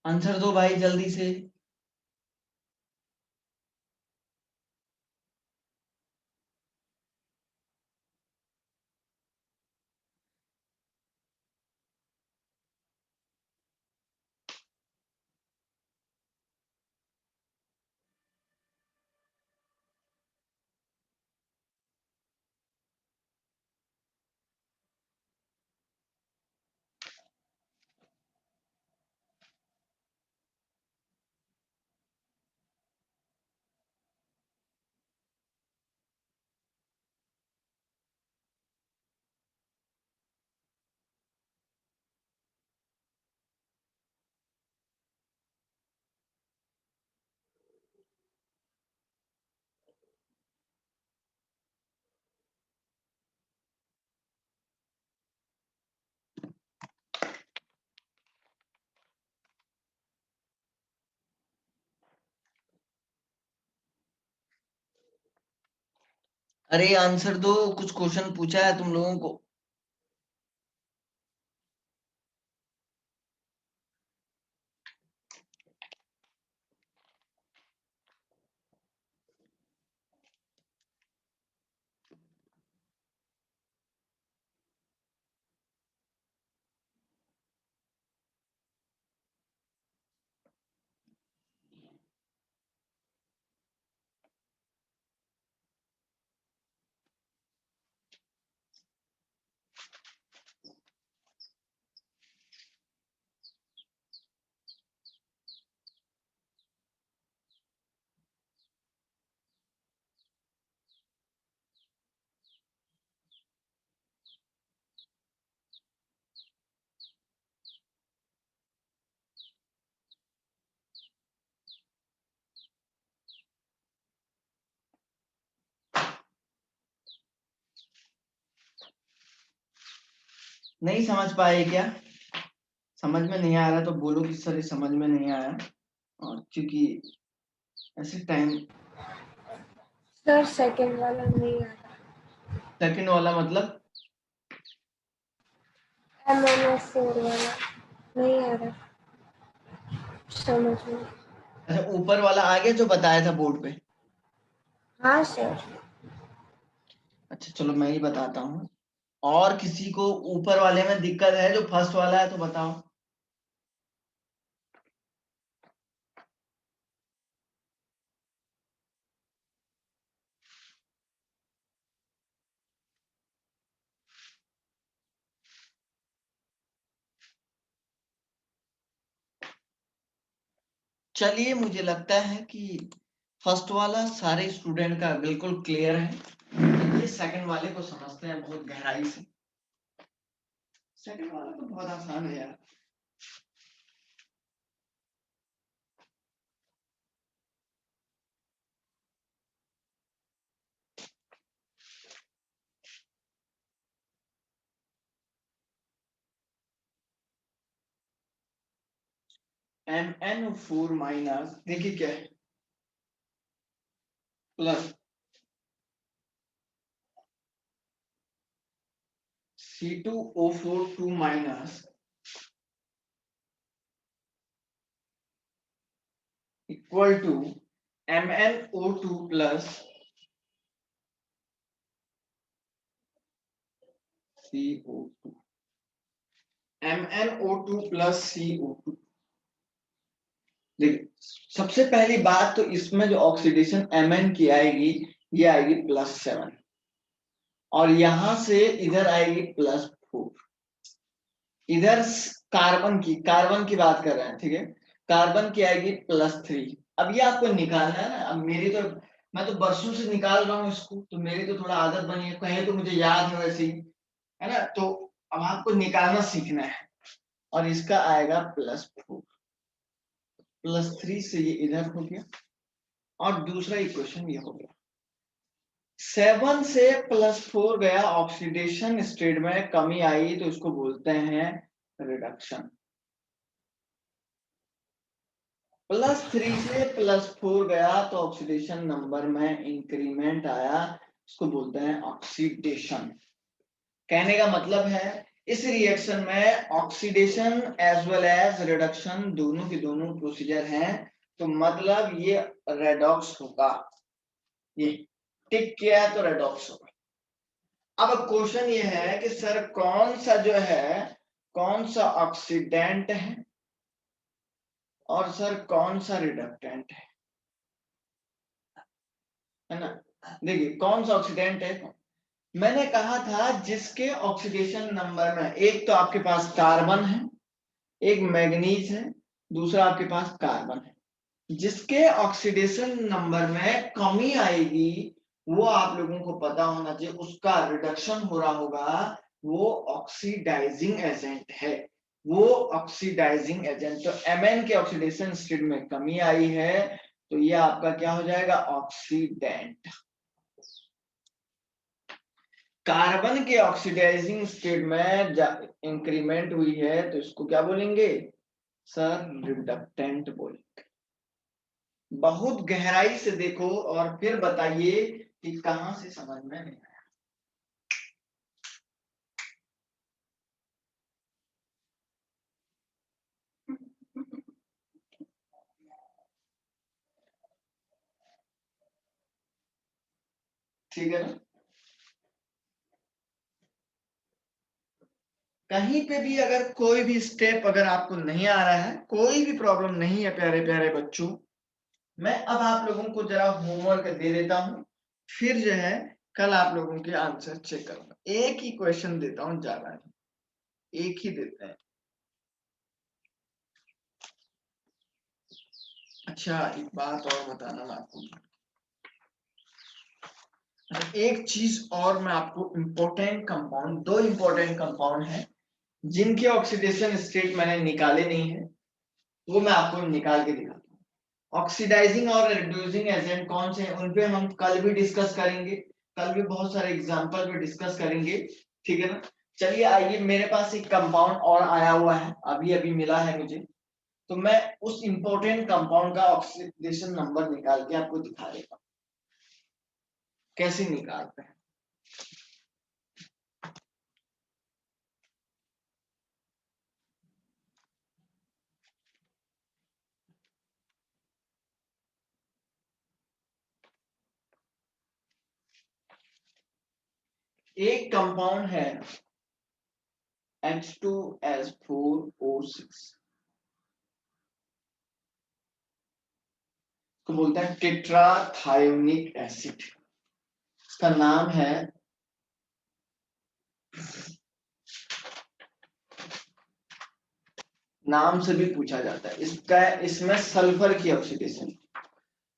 S1: आंसर दो भाई जल्दी से। अरे आंसर दो, कुछ क्वेश्चन पूछा है तुम लोगों को। नहीं समझ पाए क्या? समझ में नहीं आ रहा तो बोलो कि सर ये समझ में नहीं आया। और क्योंकि ऐसे टाइम।
S2: सर सेकंड वाला नहीं आ रहा।
S1: सेकंड वाला मतलब?
S2: MNS4 वाला नहीं आ रहा समझ में।
S1: अच्छा ऊपर वाला आ गया जो बताया था बोर्ड पे?
S2: हाँ सर।
S1: अच्छा चलो मैं ही बताता हूँ। और किसी को ऊपर वाले में दिक्कत है जो फर्स्ट वाला है तो बताओ। चलिए मुझे लगता है कि फर्स्ट वाला सारे स्टूडेंट का बिल्कुल क्लियर है। ये सेकंड वाले को समझते हैं बहुत गहराई से। सेकंड वाला तो बहुत आसान है यार। MnO4 माइनस देखिए क्या है, plus C2O4 2 minus equal to MnO2 plus CO2। MnO2 plus CO2। देखिए सबसे पहली बात तो इसमें जो ऑक्सीडेशन Mn की आएगी ये आएगी +7 और यहां से इधर आएगी +4। इधर कार्बन की बात कर रहे हैं, ठीक है। कार्बन की आएगी +3। अब ये आपको निकालना है ना। अब मेरी तो मैं तो बरसों से निकाल रहा हूँ इसको, तो मेरी तो थोड़ा आदत बनी है, कहीं तो मुझे याद है वैसे ही, है ना। तो अब आपको निकालना सीखना है। और इसका आएगा +4, +3 से ये इधर हो गया और दूसरा इक्वेशन ये हो गया। 7 से +4 गया, ऑक्सीडेशन स्टेट में कमी आई तो इसको बोलते हैं रिडक्शन। +3 से +4 गया तो ऑक्सीडेशन नंबर में इंक्रीमेंट आया, इसको बोलते हैं ऑक्सीडेशन। कहने का मतलब है इस रिएक्शन में oxidation as well as reduction दोनों के दोनों प्रोसीजर हैं, तो मतलब ये रेडॉक्स होगा। ये टिक किया है तो रेडॉक्स होगा। अब क्वेश्चन ये है कि सर कौन सा जो है, कौन सा ऑक्सीडेंट है और सर कौन सा रिडक्टेंट है ना। देखिए कौन सा ऑक्सीडेंट है, मैंने कहा था जिसके ऑक्सीडेशन नंबर में एक तो आपके पास कार्बन है, एक मैग्नीज है, दूसरा आपके पास कार्बन है, जिसके ऑक्सीडेशन नंबर में कमी आएगी वो आप लोगों को पता होना चाहिए, उसका रिडक्शन हो रहा होगा, वो ऑक्सीडाइजिंग एजेंट है, वो ऑक्सीडाइजिंग एजेंट। तो Mn के ऑक्सीडेशन स्टेट में कमी आई है तो ये आपका क्या हो जाएगा, ऑक्सीडेंट। कार्बन के ऑक्सीडाइजिंग स्टेट में इंक्रीमेंट हुई है तो इसको क्या बोलेंगे सर, रिडक्टेंट बोलेंगे। बहुत गहराई से देखो और फिर बताइए कि कहां से समझ में नहीं आया। ठीक है ना। कहीं पे भी अगर कोई भी स्टेप अगर आपको नहीं आ रहा है, कोई भी प्रॉब्लम नहीं है प्यारे प्यारे बच्चों, मैं अब आप लोगों को जरा होमवर्क दे देता हूं, फिर जो है कल आप लोगों के आंसर चेक करूंगा। एक ही क्वेश्चन देता हूं, ज्यादा नहीं, एक ही देते हैं। अच्छा एक बात और बताना मैं आपको, एक चीज और मैं आपको, इंपॉर्टेंट कंपाउंड, दो इंपॉर्टेंट कंपाउंड है जिनके ऑक्सीडेशन स्टेट मैंने निकाले नहीं है, वो मैं आपको निकाल के दिखाता हूँ। ऑक्सीडाइजिंग और रिड्यूसिंग एजेंट कौन से हैं उन पे हम कल भी डिस्कस करेंगे, कल भी बहुत सारे एग्जांपल पे डिस्कस करेंगे, ठीक है ना। चलिए आइए, मेरे पास एक कंपाउंड और आया हुआ है, अभी अभी मिला है मुझे, तो मैं उस इंपॉर्टेंट कंपाउंड का ऑक्सीडेशन नंबर निकाल के आपको दिखा देता हूँ कैसे निकालते हैं। एक कंपाउंड है H2S4O6, को बोलते हैं टेट्राथायोनिक एसिड। इसका नाम है, नाम से भी पूछा जाता है इसका, इसमें सल्फर की ऑक्सीडेशन,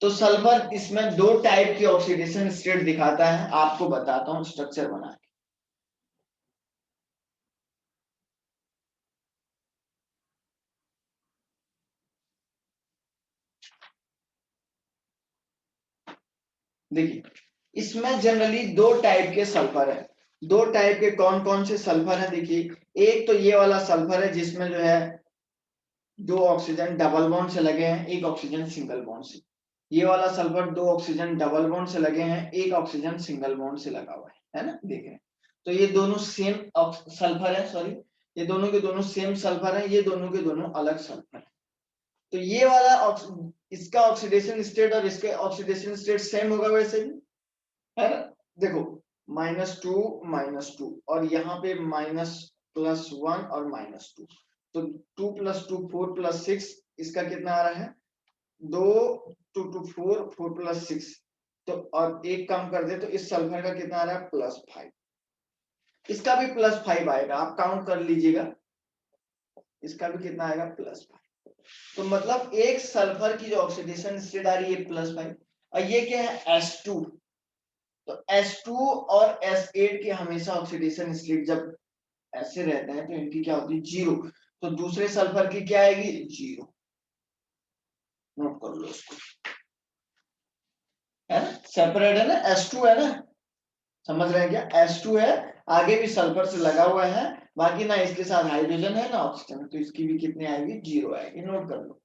S1: तो सल्फर इसमें दो टाइप की ऑक्सीडेशन स्टेट दिखाता है, आपको बताता हूं स्ट्रक्चर बना के। देखिए इसमें जनरली दो टाइप के सल्फर है, दो टाइप के कौन कौन से सल्फर है, देखिए एक तो ये वाला सल्फर है जिसमें जो है दो ऑक्सीजन डबल बॉन्ड से लगे हैं, एक ऑक्सीजन सिंगल बॉन्ड से। ये वाला सल्फर दो ऑक्सीजन डबल बॉन्ड से लगे हैं, एक ऑक्सीजन सिंगल बॉन्ड से लगा हुआ है ना, देख रहे हैं। तो ये दोनों सेम सल्फर है, सॉरी, ये दोनों के दोनों सेम सल्फर है, ये दोनों के दोनों अलग सल्फर है। तो ये वाला इसका ऑक्सीडेशन स्टेट और इसके ऑक्सीडेशन स्टेट सेम होगा वैसे भी, है ना। देखो -2 और यहाँ पे -+1 और -2, तो 2 + 2 4 + 6, इसका कितना आ रहा है 2, 2 × 2 4, 4 + 6, तो और एक कम कर दे तो इस सल्फर का कितना आ रहा है +5, इसका भी +5 आएगा, आप काउंट कर लीजिएगा, इसका भी कितना आएगा +5। तो मतलब एक सल्फर की जो ऑक्सीडेशन स्टेट आ रही है +5, और ये क्या है S2, तो S2 और S8 के हमेशा ऑक्सीडेशन स्टेट जब ऐसे रहते हैं तो इनकी क्या होती है 0, तो दूसरे सल्फर की क्या आएगी 0, नोट कर लो इसको, है ना, सेपरेट है ना, S2 है ना, समझ रहे हैं क्या, S2 है, आगे भी सल्फर से लगा हुआ है, बाकी ना इसके साथ हाइड्रोजन है ना ऑक्सीजन, तो इसकी भी कितनी आएगी 0 आएगी, नोट कर लो।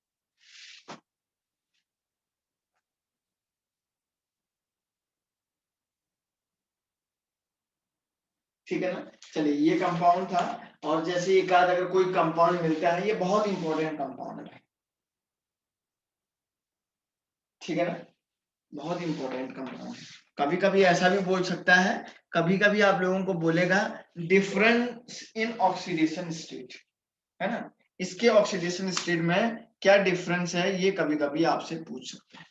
S1: ठीक है ना। चलिए ये कंपाउंड था, और जैसे एक आध अगर कोई कंपाउंड मिलता है, ये बहुत इंपॉर्टेंट कंपाउंड है, ठीक है ना, बहुत इंपॉर्टेंट कंपाउंड है। कभी कभी ऐसा भी बोल सकता है, कभी कभी आप लोगों को बोलेगा डिफरेंस इन ऑक्सीडेशन स्टेट, है ना, इसके ऑक्सीडेशन स्टेट में क्या डिफरेंस है, ये कभी कभी आपसे पूछ सकता है।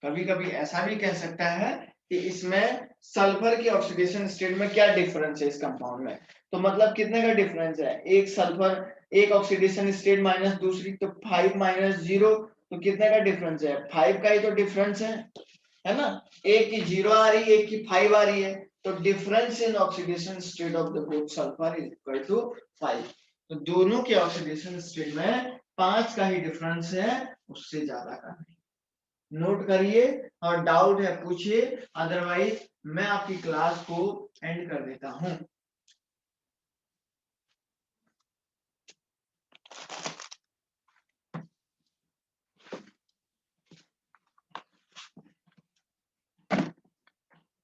S1: कभी कभी ऐसा भी कह सकता है कि इसमें सल्फर की ऑक्सीडेशन स्टेट में क्या डिफरेंस है इस कंपाउंड में। तो मतलब कितने का डिफरेंस है, एक सल्फर, एक ऑक्सीडेशन स्टेट माइनस दूसरी, तो 5 माइनस 0, तो कितने का डिफरेंस है, 5 का ही तो डिफरेंस है ना। एक की 0 आ रही है, एक की 5 आ रही है, तो difference in oxidation state of the both sulphur is equal to 5। तो दोनों के ऑक्सीडेशन स्टेट में 5 का ही डिफरेंस है, उससे ज्यादा का नहीं। नोट करिए, और डाउट है पूछिए, अदरवाइज मैं आपकी क्लास को एंड कर देता हूं।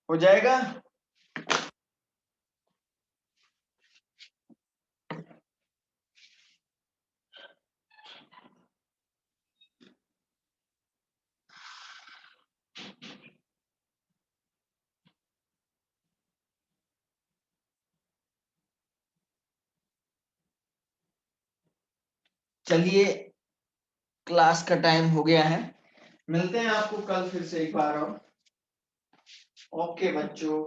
S1: हो जाएगा। चलिए क्लास का टाइम हो गया है, मिलते हैं आपको कल फिर से एक बार और। ओके बच्चों।